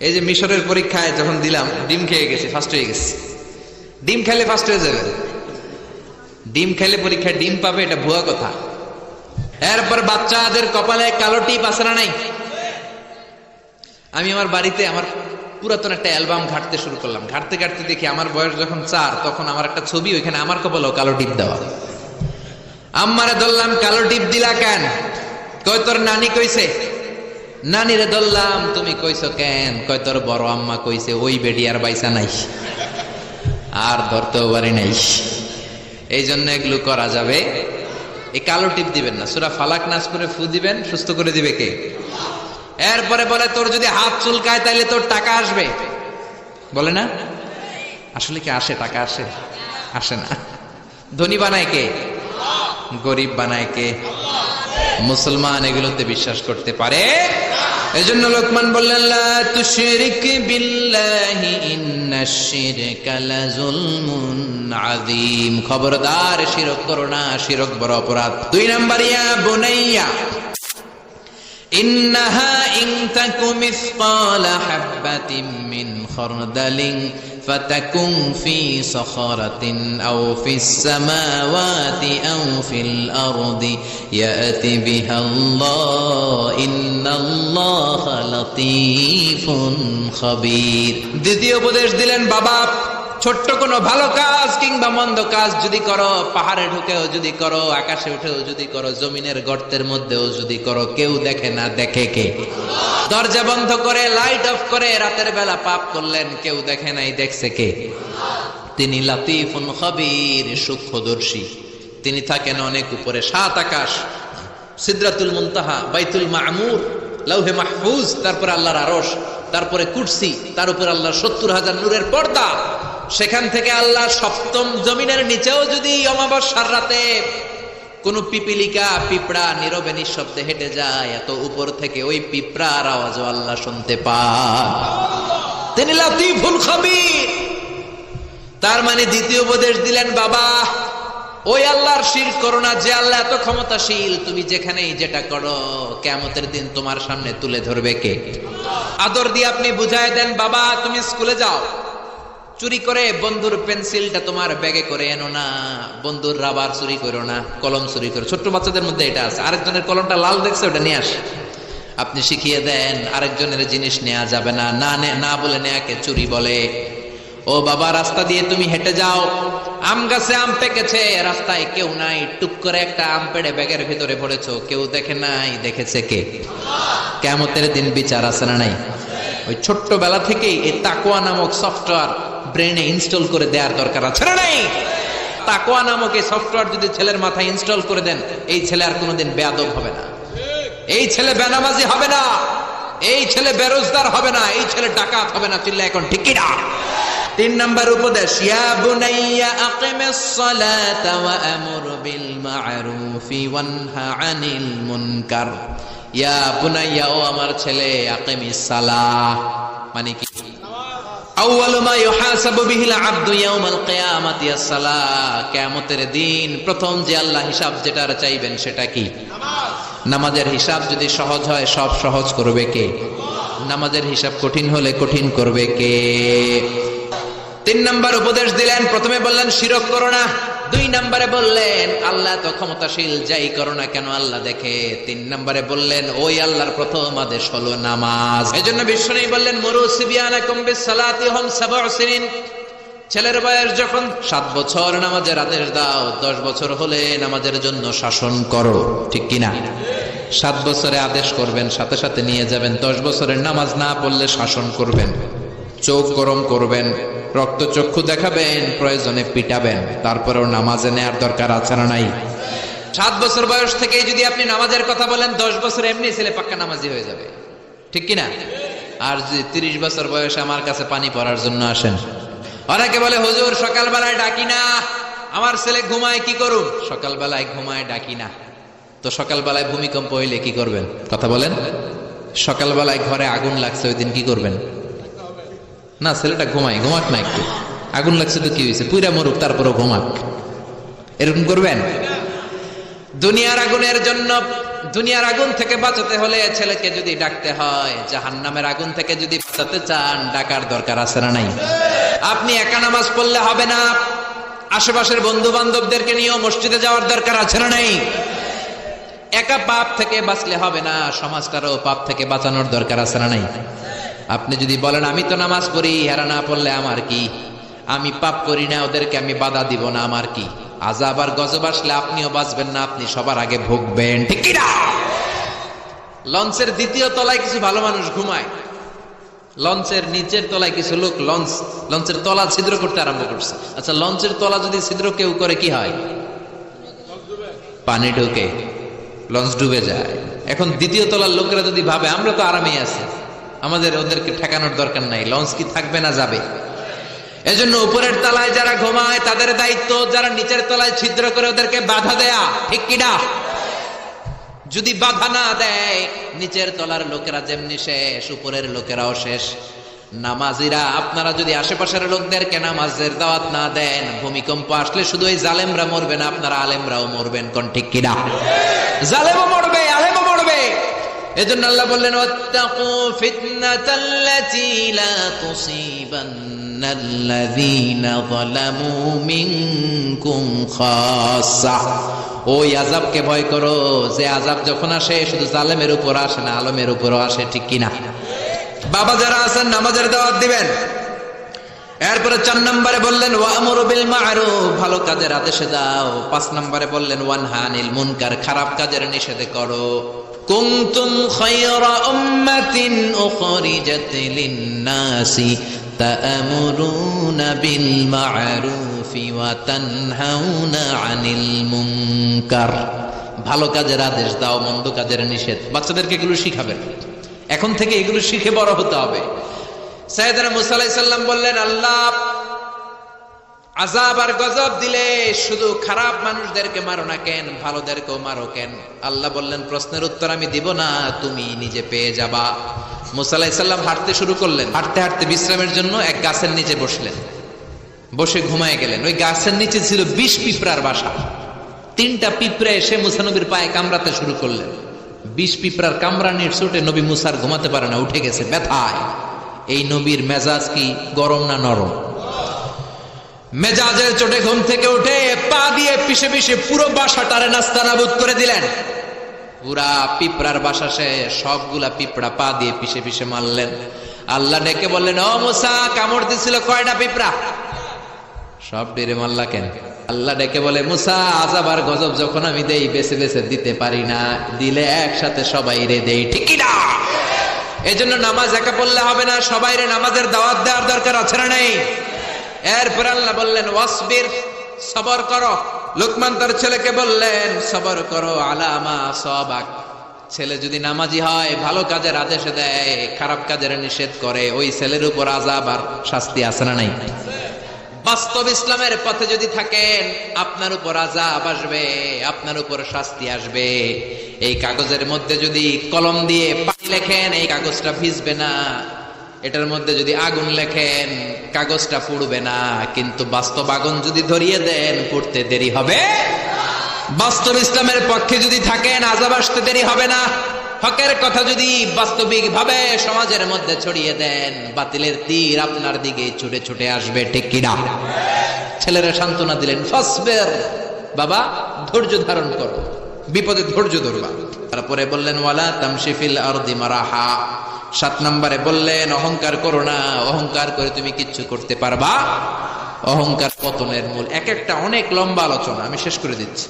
এই যে মিশরের পরীক্ষায় যখন দিলাম ডিম খেয়ে গেছি, ফার্স্ট হয়ে গেছি। ডিম খাইলে ফার্স্ট হয়ে যাবে, ডিম খাইলে পরীক্ষায় ডিম পাবে, এটা ভুয়া কথা। এরপর বাচ্চাদের কপালে কালো টিপ আছে না নাই? আমি আমার বাড়িতে আমার পুরাতন একটা অ্যালবাম ঘাটতে শুরু করলাম। ঘাটতে ঘাটতে দেখি আমার বয়স যখন 4, তখন আমার একটা ছবি, ওইখানে আমার কপালেও কালো টিপ দেওয়া। আম্মারে ধরলাম, কালো টিপ দিলা কেন? কয় তোর নানি কইছে। নানিরে ধরলাম, তুমি কইছো কেন? কয় তোর বড় আম্মা কইছে। ওই বেডি আর বাইসা নাই, আর ধরতেও পারি নাই। এই জন্য এগুলো করা যাবে। এই কালো টিপ দিবেন না। সূরা ফালাক নাস করে ফু দিবেন, সুস্থ করে দিবে কে? এরপরে বলে তোর যদি হাত চুলকায় তাইলে তোর টাকা আসবে। বলে না? আসলে কি আসে? টাকা আসে? আসে না। ধনী বানায় কে? গরিব বানায় কে? মুসলমান এগুলোতে বিশ্বাস করতে পারে। এজন্য লোকমান বললেন, লা তুশরিক বিল্লাহি ইন্নাশ শিরকা লাযুলমুন আযীম। খবরদার শিরক করো না, শিরক বড় অপরাধ। 2 নাম্বার, ইয়া বুনাইয়া ইন্নাহা ইন তাকু মিসকালা হাববাতিন মিন খারদালিন ফাতাকুন ফি সাখারাতিন আও ফিস সামাওয়াতি আও ফিল আরদি ইয়াতি বিহাল্লাহ ইন্নাল্লাহা লাতীফুন খাবীর। দ্বিতীয় উপদেশ দিলেন, বাবা ছোট্ট কোনো ভালো কাজ কিংবা মন্দ কাজ যদি করো, পাহাড়ে ঢুকেও যদি করো, আকাশে উঠেও যদি করো, জমিনের গর্তের মধ্যেও যদি করো, কেউ দেখে না, দেখে কে? দরজা বন্ধ করে, লাইট অফ করে রাতের বেলা পাপ করলেন, কেউ দেখে নাই, দেখছে কে? তিনি লাতীফুন খাবীর, সূক্ষ্মদর্শী। তিনি থাকেন অনেক উপরে, 7 আকাশ, সিদরাতুল মুনতাহা, বাইতুল মামুর, লাউহে মাহফুজ, তারপরে আল্লাহর আরশ, তারপরে কুরসি, তার উপর আল্লাহর 70,000 নূরের পর্দা। সেখান থেকে আল্লাহ 7ম জমিনের নিচেও যদি অমাবস্যার রাতে কোন পিপিলিকা, পিঁপড়া নীরবে নিঃশব্দে হেঁটে যায়, এত উপর থেকে ওই পিঁপড়ার আওয়াজও আল্লাহ শুনতে পান। তিনি লাতীফুল খাবীর। তার মানে দ্বিতীয় উপদেশ দিলেন, বাবা ওই আল্লাহর শিরক করো না যে আল্লাহ এত ক্ষমতাশীল। তুমি যেখানেই যেটা করো, কিয়ামতের দিন তোমার সামনে তুলে ধরবে কে? আদর দিয়ে আপনি বুঝায় দেন, বাবা তুমি স্কুলে যাও, চুরি করে বন্ধুর পেন্সিলটা তোমার ব্যাগে করে এনো না, বন্ধুর রাবার চুরি করো না, কলম চুরি করো। ছোট্ট বাচ্চাদের মধ্যে এটা আছে, আরেকজনের কলমটা লাল দেখছে, ওটা নিয়ে আসে। আপনি শিখিয়ে দেন আরেকজনের জিনিস নেওয়া যাবে না, না বলে নেয়াকে চুরি বলে। ও বাবা, রাস্তা দিয়ে তুমি হেঁটে যাও, আম গাছে আম পেকেছে, রাস্তায় কেউ নাই, টুক করে একটা আম পেড়ে ব্যাগের ভিতরে পড়েছো, কেউ দেখে নাই, দেখেছে কে? কিয়ামতের দিন বিচার আছে না নাই? ওই ছোট্টবেলা থেকেই এই তাকওয়া নামক সফটওয়্যার ব্রেনে ইনস্টল করে দেওয়ার দরকার আছে না নাই? তাকওয়া নামক এই সফটওয়্যার যদি ছেলের মাথায় ইনস্টল করে দেন, এই ছেলে আর কোনোদিন বেয়াদব হবে না, এই ছেলে বেনামাজি হবে না, এই ছেলে বেরোজগার হবে না, এই ছেলে ডাকাত হবে না। চিল্লা এখন ঠিক কিনা? 3 নাম্বার উপদেশ, ইয়া বুনাইয়া আকিমিস সালাতা ওয়া আমুর বিল মা'রুফি ওয়ানহা আনিল মুনকার। ইয়া বুনাইয়া, ও আমার ছেলে, আকিমিস সালাহ মানে কি? আউয়ালু মা ইউহাসাবু বিহিল আবদু ইয়াউমাল কিয়ামাতি আস-সালাহ। কিয়ামতের দিন প্রথম যে আল্লাহ হিসাব যেটার চাইবেন সেটা কি? নামাজ। নামাজের হিসাব যদি সহজ হয়, সব সহজ করবে কে? নামাজের হিসাব কঠিন হলে কঠিন করবে কে? 3 নাম্বার উপদেশ দিলেন, প্রথমে বললেন শিরক করো না, 2 নম্বরে বললেন আল্লাহ তো ক্ষমতাশীল, যাই করো না কেন আল্লাহ দেখে। 3 নম্বরে বললেন ওই আল্লাহর প্রথম আদেশ হলো নামাজ। এজন্য বিশ্বনবী বললেন মুরু সিবিয়ানাকুম বিসসালাতি হুম 7 সিনিন, ছেলের বয়স যখন 7 বছর নামাজের আদেশ দাও, 10 বছর হলে নামাজের জন্য শাসন করো, ঠিক কিনা? 7 বছরে আদেশ করবেন, সাথে সাথে নিয়ে যাবেন। 10 বছরের নামাজ না পড়লে শাসন করবেন, চোখ গরম করবেন, রক্তচক্ষু দেখাবেন, প্রয়োজনে পিটাবেন, তারপরেও নামাজে নেয়ার দরকার আছে না নাই? 7 বছর বয়স থেকে যদি আপনি নামাজের কথা বলেন, 10 বছর এমনি ছেলে পাক্কা নামাজি হয়ে যাবে, ঠিক কিনা? আর যদি 30 বছর বয়সে আমার কাছে পানি পড়ার জন্য আসেন, অনেকে বলে হুজুর সকালবেলায় ডাকি না, আমার ছেলে ঘুমায়, কি করুন? সকালবেলায় ঘুমায় ডাকি না তো সকালবেলায় ভূমিকম্প হইলে কি করবেন? কথা বলেন। সকালবেলায় ঘরে আগুন লাগছে, ওই দিন কি করবেন? না, ছেলেটা ঘুমাক না, একটু আগুন লাগছে তো কি হয়েছে, পুরা মরুক, তারপরও ঘুমাক, এরকম করবেন? দুনিয়ার আগুনের জন্য, দুনিয়ার আগুন থেকে বাঁচাতে হলে ছেলেকে যদি ডাকতে হয়, জাহান্নামের আগুন থেকে যদি বাঁচাতে চান, ডাকার দরকার আছে না নাই? আপনি একা নামাজ পড়লে হবে না, আশেপাশের বন্ধু বান্ধবদেরকে নিয়েও মসজিদে যাওয়ার দরকার আছে না নাই? একা পাপ থেকে বাঁচলে হবে না, সমাজটারও পাপ থেকে বাঁচানোর দরকার আছে না নাই? আপনি যদি বলেন আমি তো নামাজ পড়ি, এরা না পড়লে আমার কি, আমি পাপ করি না, ওদেরকে আমি বাধা দিব না, আমার কি? আযাব আর গজব আসলে আপনিও বাঁচবেন না, আপনি সবার আগে ভুগবেন, ঠিক কি না? লঞ্চের 2য় তলায় কিছু ভালো মানুষ ঘুমায়, লঞ্চের নিচের তলায় কিছু লোক লঞ্চের তলা ছিদ্র করতে আরম্ভ করছে। আচ্ছা, লঞ্চের তলা যদি ছিদ্র কেউ করে কি হয়? পানি ঢোকে, লঞ্চ ডুবে যায়। এখন 2য় তলার লোকেরা যদি ভাবে আমরা তো আরামেই আছি, আমাদের ওদেরকে ঠেকানোর দরকার নাই, লঞ্চ কি থাকবে না যাবে? এজন্য উপরের তলায় যারা ঘুমায় তাদের দায়িত্ব যারা নিচের তলায় ছিদ্র করে ওদেরকে বাধা দেয়া, ঠিক কিনা? যদি বাধা না দেয়, নিচের তলার লোকেরা যেমনি শেষ, উপরের লোকেরাও শেষ। নামাজিরা আপনারা যদি আশেপাশের লোকদেরকে নামাজের দাওয়াত না দেন, ভূমিকম্প আসলে শুধু ওই জালেমরা মরবে না, আপনারা আলেমরাও মরবেন, কোন ঠিক কিনা? জালেমও মরবে, আলেমও মরবে। এজন্য আল্লাহ বললেন ওয়াত্তাকু ফিতনাতাল্লাতী লা তুসিবান্নাল্লাযীনা যালামু মিনকুম খাসসা, ওই আযাবকে ভয় করো যে আযাব যখন আসে শুধু জালেমের উপর আসে না, আলেমের উপরও আসে, ঠিক কিনা? বাবা যারা আছেন নামাজের দাওয়াত দিবেন। এরপরে 4 নম্বরে বললেন ওয়ামুরু বিল মা'রুফ, ভালো কাজের আদেশ দাও। 5 নম্বরে বললেন ওয়ানহা আনিল মুনকার, খারাপ কাজের নিষেধ করো। কুনতুম খায়রা উম্মাতিন উখরিজাত লিন-নাসি তা'মুরুনা বিল মা'রুফি ওয়া তানহাউনা আনিল মুনকার, ভালো কাজের আদেশ দাও, মন্দ কাজের নিষেধ। বাচ্চাদেরকে এগুলো শিখাবেন, এখন থেকে এগুলো শিখে বড় হতে হবে। সাইয়েদনা মুসা আলাইহিস সালাম বললেন আল্লাহ আযাব আর গজব দিলে শুধু খারাপ মানুষদেরকে মারো না কেন, ভালোদেরকেও মারো কেন? আল্লাহ বললেন প্রশ্নের উত্তর আমি দিব না, তুমি নিজে পেয়ে যাবা। মুসা আলাইহিস সালাম হাঁটতে শুরু করলেন, হাঁটতে হাঁটতে বিশ্রামের জন্য এক গাছের নিচে বসলেন, বসে ঘুমায় গেলেন। ওই গাছের নিচে ছিল 20 পিঁপড়ার বাসা। 3টা পিঁপড়া এসে মুসা নবীর পায়ে কামড়াতে শুরু করলেন। 20 পিঁপড়ার কামড়ানির চোটে নবী মুসা আর ঘুমাতে পারে না, উঠে গেছে ব্যথায়। এই নবীর মেজাজ কি গরম না নরম? মেজাজের চোটে ঘুম থেকে উঠে পা দিয়ে পিষে পিষে পুরো বাসাটারে নাস্তানাবুদ করে দিলেন। পুরা পিঁপড়ার বাসা সে সবগুলা পিঁপড়া পা দিয়ে পিষে পিষে মারলেন। আল্লাহ ডেকে বললেন ও মুসা, কামড় দিছিল কয়টা পিঁপড়া? সব ডেরে মারলা কেন? আল্লাহ ডেকে বলে মুসা, আযাব আর গজব যখন আমি দেই বেছে বেছে দিতে পারি না, দিলে একসাথে সবাই রে দেই, ঠিক না? এজন্য নামাজ একা পড়লে হবে না, সবাই রে নামাজের দাওয়াত দেওয়ার দরকার আছে না নাই? এরপর আল্লাহ বললেন ওয়াসবির, সবর করো। লুকমান তার ছেলেকে বললেন সবর করো আলা মা সাবাক। ছেলে যদি নামাজি হয়, ভালো কাজের আদেশ দেয়, খারাপ কাজের নিষেধ করে, ওই ছেলের উপর আযাব আর শাস্তি আছে না নাই? বাস্তব ইসলামের পথে যদি থাকেন, আপনার উপর আযাব আসবে, আপনার উপর শাস্তি আসবে। এই কাগজের মধ্যে যদি কলম দিয়ে পানি লেখেন, এই কাগজটা ভিজবে না। এটার মধ্যে যদি আগুন লেখেন, কাগজটা পুড়বে না। কিন্তু বাস্তব আগুন যদি ধরিয়ে দেন, পুড়তে দেরি হবে। বাস্তব ইসলামের পক্ষে যদি থাকেন, আযাব আসতে দেরি হবে না। হকের কথা যদি বাস্তবিক ভাবে সমাজের মধ্যে ছড়িয়ে দেন, বাতিলের তীর আপনার দিকে ছুটে ছুটে আসবে, ঠিক কিনা? ছেলেরা সান্ত্বনা দিলেন, ফাসবির, বাবা ধৈর্য ধারণ করো, বিপদে ধৈর্য ধরবা। তারপরে বললেন ওয়ালা তামশি ফিল আরদি মারাহা। 7 নম্বরে বললেন অহংকার করো না, অহংকার করে তুমি কিচ্ছু করতে পারবা। অহংকার পতনের মূল। এক একটা অনেক লম্বা আলোচনা, আমি শেষ করে দিচ্ছি।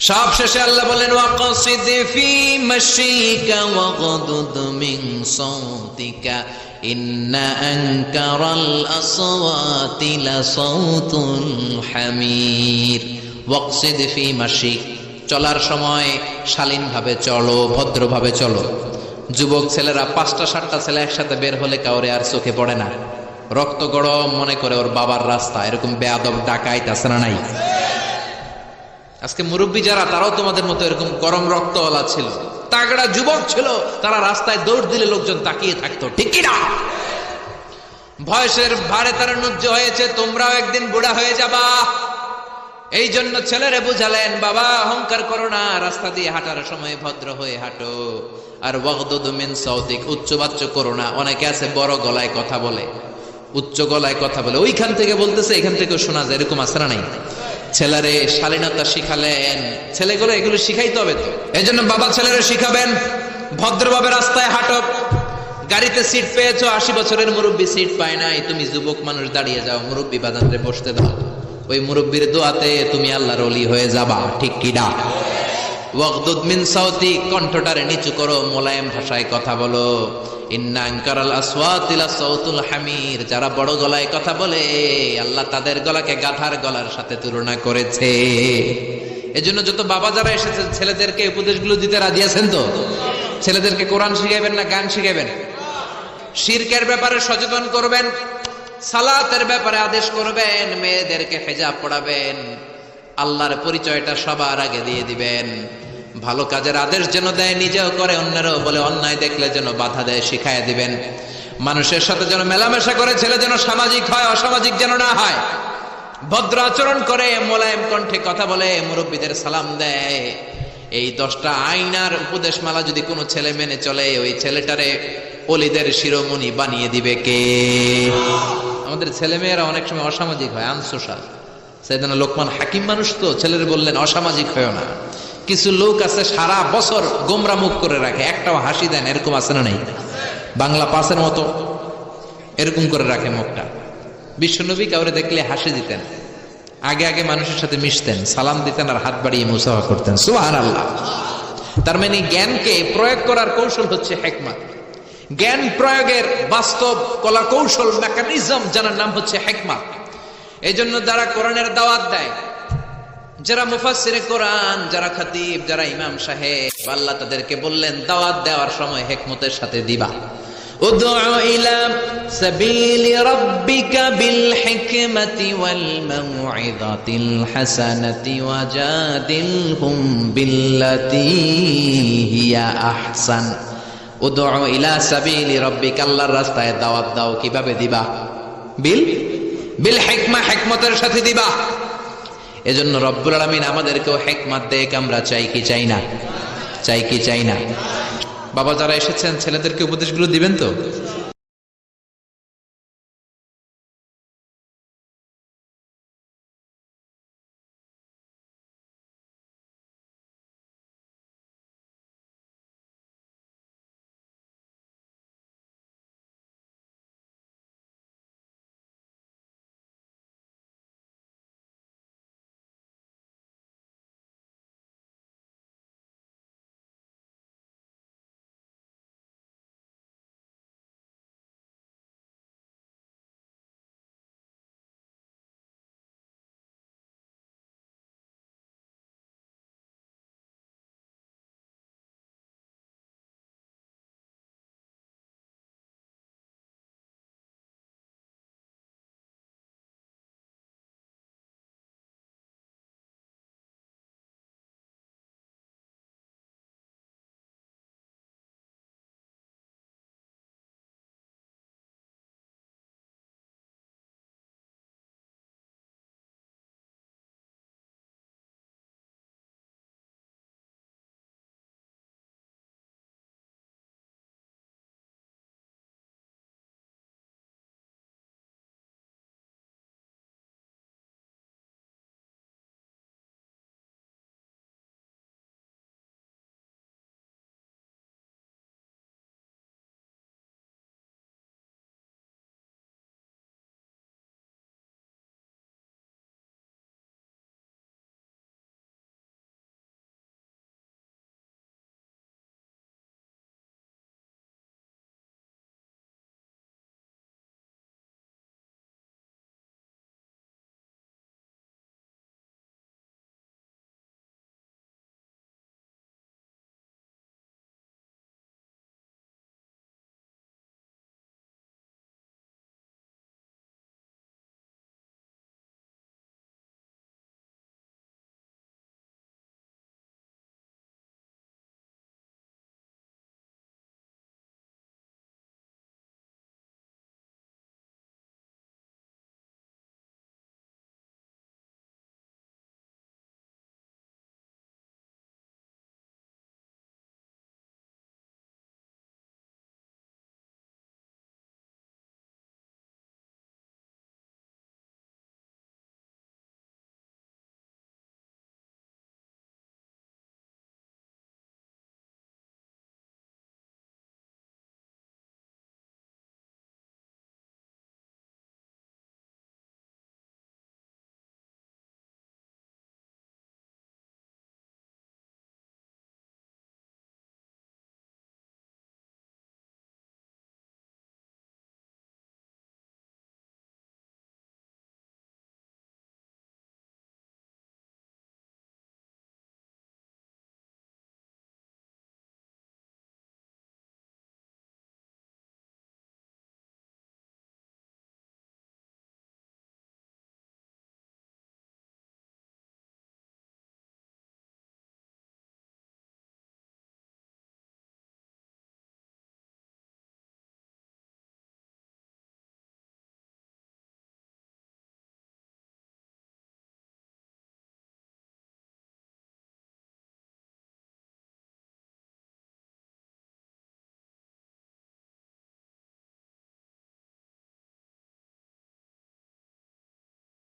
সব শেষে আল্লাহ বলেন ওয়াকসিদ ফি মাশিকা ওয়াগদুদ মিন সাউতিকা ইন্না আনকারাল আসওয়াতি লাসাউতুল হামির। ওয়াকসিদ ফি মাশিক, চলার সময় শালীনভাবে চলো, ভদ্রভাবে চলো। যুবক ছেলেরা 5টা 7টা ছেলে একসাথে বের হলে কাউরে আর চোখে পড়ে না, রক্ত গরম মনে করে ওর বাবার রাস্তা। এরকম বেয়াদব ডাকাইত আছে না নাই? আজকে মুরব্বী যারা, তারাও তোমাদের মতো এরকম গরম রক্তওয়ালা ছিল, তাগড়া যুবক ছিল, তারা রাস্তায় দৌড় দিলে লোকজন তাকিয়ে থাকতো, ঠিক কি না? বয়সের ভারে তারা নুজ্জ হয়েছে, তোমরাও একদিন বুড়া হয়ে যাবা। এই জন্য ছেলেরে বুঝালেন, বাবা অহংকার করো না, রাস্তা দিয়ে হাঁটার সময় ভদ্র হয়ে হাঁটো। আর ওয়াগদুদ মিন সাউতিক, উচ্চবাচ্য করো না। অনেকে আছে বড় গলায় কথা বলে, উচ্চ গলায় কথা বলে, ওইখান থেকে বলতেছে এখান থেকেও শোনা যায়, এরকম আছে না নাই? ছেলেরে শালীনতা শিখালেন, ছেলেগুলো এগুলো শিখাইতে হবে তো। এই জন্য বাবা ছেলেরে শিখাবেন ভদ্রভাবে রাস্তায় হাঁটো। গাড়িতে সিট পেয়েছো, 80 বছরের মুরব্বী সিট পায় নাই, তুমি যুবক মানুষ দাঁড়িয়ে যাও, মুরব্বী বাজারে বসতে দাও। ওই মুরব্বীর দোয়াতে তুমি আল্লাহর ওলি হয়ে যাবা, ঠিক কি না? ওয়াগদুদ মিন সাউতি, কণ্ঠটারে নিচু করো, মোলায়েম ভাষায় কথা বলো। ইন্না আনকারাল আসওয়াতি লাসাউতুল হামির, যারা বড় গলায় কথা বলে আল্লাহ তাদের গলাকে গাধার গলার সাথে তুলনা করেছে। এজন্য যত বাবা যারা এসেছেন ছেলেদেরকে উপদেশগুলো দিতে রাজি আছেন তো? ছেলেদেরকে কোরআন শিখাবেন না গান শিখাবেন? শিরকের ব্যাপারে সচেতন করবেন, সালাতের ব্যাপারে আদেশ করবেন, মেয়েদেরকে হিজাব পড়াবেন, আল্লাহর পরিচয়টা সবার আগে দিয়ে দিবেন। ভালো কাজের আদেশ যেন দেয়, নিজেও করে, অন্যেরও বলে, অন্যায় দেখলে যেন বাধা দেয়, শিখাইয়া দিবেন। মানুষের সাথে যেন মেলামেশা করে, ছেলে যেন সামাজিক হয়, অসামাজিক যেন না হয়। ভদ্র আচরণ করে, মোলায়েম কণ্ঠে কথা বলে, মুরব্বীদের সালাম দেয়। এই 10টা আইনার উপদেশমালা যদি কোনো ছেলে মেনে চলে, ওই ছেলেটারে ওলিদের শিরোমণি বানিয়ে দিবে কে? আমাদের ছেলে মেয়েরা অনেক সময় অসামাজিক হয়, আনসোশাল। সাইয়েদনা লোকমান হাকিম মানুষ তো, ছেলেরে বললেন অসামাজিক হয়েও না। কিছু লোক আছে সারা বছর গোমরা মুখ করে রাখে, একটাও হাসি দেন, এরকম আছে না নাই? বাংলা পাসের মতো এরকম করে রাখে মুখটা। বিশ্বনবী কাউরে দেখলে হাসি দিতেন, আগে আগে মানুষের সাথে মিশতেন, সালাম দিতেন, আর হাত বাড়িয়ে মুসাফা করতেন। সুবহানাল্লাহ। তার মানে জ্ঞানকে প্রয়োগ করার কৌশল হচ্ছে হিকমত। জ্ঞান প্রয়োগের বাস্তব কলা কৌশল, মেকানিজম জানার নাম হচ্ছে হিকমত। এই জন্য যারা কোরআনের দাওয়াত দেয়, যারা মুফাসসিরে কোরআন, যারা খতিব, যারা ইমাম সাহেব, আল্লাহ তাদেরকে বললেন দাওয়াত দেওয়ার সময় হিকমতের সাথে দিবা। উদউ ইলা সাবিলি রাব্বিকা বিল হিকমাতি ওয়াল মাউইযাতিল হাসানাতি ওয়াজাদিলহুম বিল্লাতী হিয়া আহসান। উদউ ইলা সাবিলি রাব্বিকা, আল্লাহর রাস্তায় দাওয়াত দাও। কিভাবে দিবা? বিল হিকমা, হিকমতের সাথে দিবা। এজন্য রব্বুল আলামিন আমাদেরকেও হিকমত দেখ, আমরা চাই কি চাই না? চাই কি চাই না? বাবা যারা এসেছেন ছেলেদেরকে উপদেশগুলো দিবেন তো?